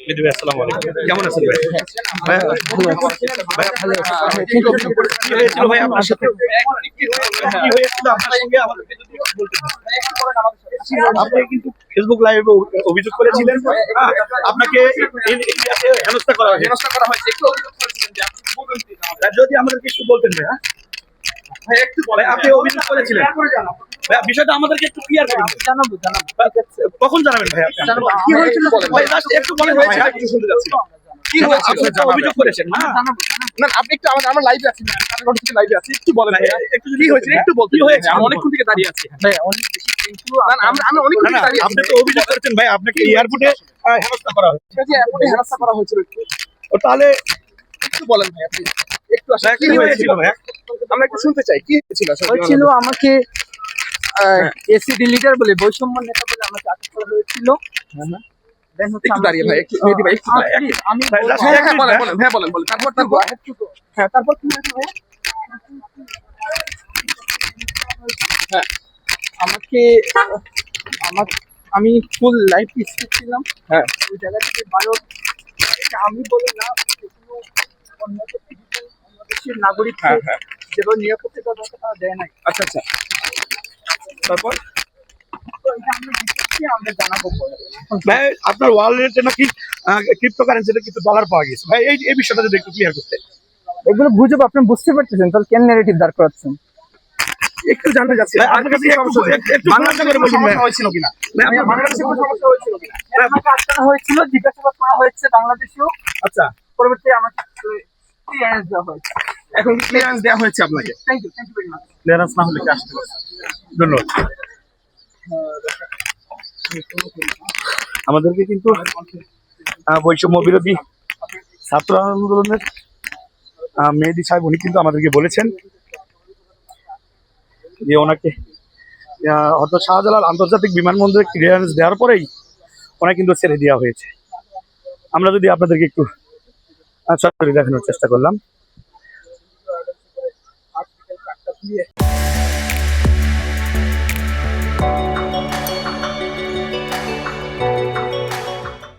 মেহেদী ভাই, আসসালামু আলাইকুম। কেমন আছেন ভাই? ভাই, ভাই, ভালো আছি। কি হয়েছিল ভাই আপনার সাথে? কি হয়েছিল আপনার সঙ্গে আমাদেরকে যদি বলতেন? আপনি কিন্তু ফেসবুক লাইভে অভিযোগ করেছিলেন, হ্যাঁ, আপনাকে হেনস্থা করা হয়েছে। একটু অভিযোগ করেছিলেন যে আপনি বলবেন কি না? যদি আমাদেরকে একটু বলতেন ভাই, হ্যাঁ? ভাই একটু বলেন, আপনি অভিযোগ করেছিলেন। ভাই, বিষয়টা আমাদেরকে একটু ক্লিয়ার করুন। জানাবো। কখন জানাবেন ভাই? আপনি কি হয়েছিল বলেন ভাই, জাস্ট একটু বলেন ভাই, হ্যাঁ? একটু শুনতে যাচ্ছি। কি না, হয়েছিল আপনি তো অভিযোগ করেছেন না? না আপনি একটু আমরা লাইভে আছি না, আমরা থেকে লাইভে আছি, একটু বলেন ভাই, ভাইয়া। একটু যদি কি হয়েছিল একটু বলতে কি হয়েছে? আমি অনেকক্ষণ থেকে দাঁড়িয়ে আছি। ভাই, অনেক বেশি ছিল। না না, আমরা অনেকক্ষণ না, থেকে দাঁড়িয়ে আছি। আপনি তো অভিযোগ করেছেন ভাই, আপনাকে এয়ারপোর্টে হেনস্থা করা হয়েছে। ঠিক আছে, এয়ারপোর্টে হেনস্থা করা হয়েছিল। তাহলে একটু বলেন ভাই, আপনি একটু আসলে ভাই, কি হয়েছিল ভাই? আমরা একটু শুনতে চাই কি হয়েছিল আসলে। হয়েছিল আমাকে এসিডি লিডার বলে বৈষম্য নেতা বলে আমাকে আটক করা হয়েছিল। Then হচ্ছে একটু দাঁড়িয়ে ভাই, একটু আমাকে- মেহেদী ভাই, একটু আ- দাঁড়িয়ে। আমি ভাই, বলবো- last হ্যাঁ এক হ্যাঁ মিনিট, বলেন হ্যাঁ বলেন তারপর হ্যাঁ, তারপর কি হয়েছে ভাই? হ্যাঁ আমাকে আমি ফুল লাইফ স্কিপ ছিলাম। হ্যাঁ ওই জায়গা থেকে ভারত, এটা আমি বলে না, যে কোনো অন্য দেশের নাগরিক হ্যাঁ হ্যাঁ যেভাবে নিরাপত্তা দরকার তারা দেয় নাই। আচ্ছা আচ্ছা তারপর তো এটা আমরা দেখেছি, আমরা জানাবো পরে। ভাই, আপনার ওয়ালেটে নাকি ক্রিপ্টোকারেন্সিতে কিছু ডলার পাওয়া গেছে ভাই, এই বিষয়টা যদি একটু ক্লিয়ার করতে। এগুলো গুজব, আপনি বুঝতে পারতেছেন, তাহলে কেন নেগেটিভ দাঁড় করাচ্ছেন? একটু জানতে চাচ্ছি ভাই, আপনার কাছে একটু বাংলাদেশে করে কোনো বলুন ভাই। সমস্যা হয়েছিল কিনা? ভাই, আপনার- বাংলাদেশে কোনো সমস্যা হয়েছিল কিনা? আমাকে আটকানো হয়েছিল, জিজ্ঞাসাবাদ করা হয়েছে বাংলাদেশেও, আচ্ছা পরবর্তী আমাকে ক্লিয়ারেন্স দেওয়া হয়েছে। এখন ক্লিয়ারেন্স দেওয়া হয়েছে আপনাকে। Thank you very much. Clearance না হলে কি আসতে পারছে? ধন্যবাদ। আমাদেরকে কিন্তু বৈষম্য বিরোধী ছাত্র আন্দোলনের মেহেদী সাহেব, উনি কিন্তু আমাদেরকে বলেছেন যে ওনাকে হয়তো শাহজালাল আন্তর্জাতিক বিমানবন্দরে ক্লিয়ারেন্স দেওয়ার পরেই ওনাকে কিন্তু ছেড়ে দেওয়া হয়েছে। আমরা যদি আপনাদেরকে একটু সরাসরি দেখানোর চেষ্টা করলাম।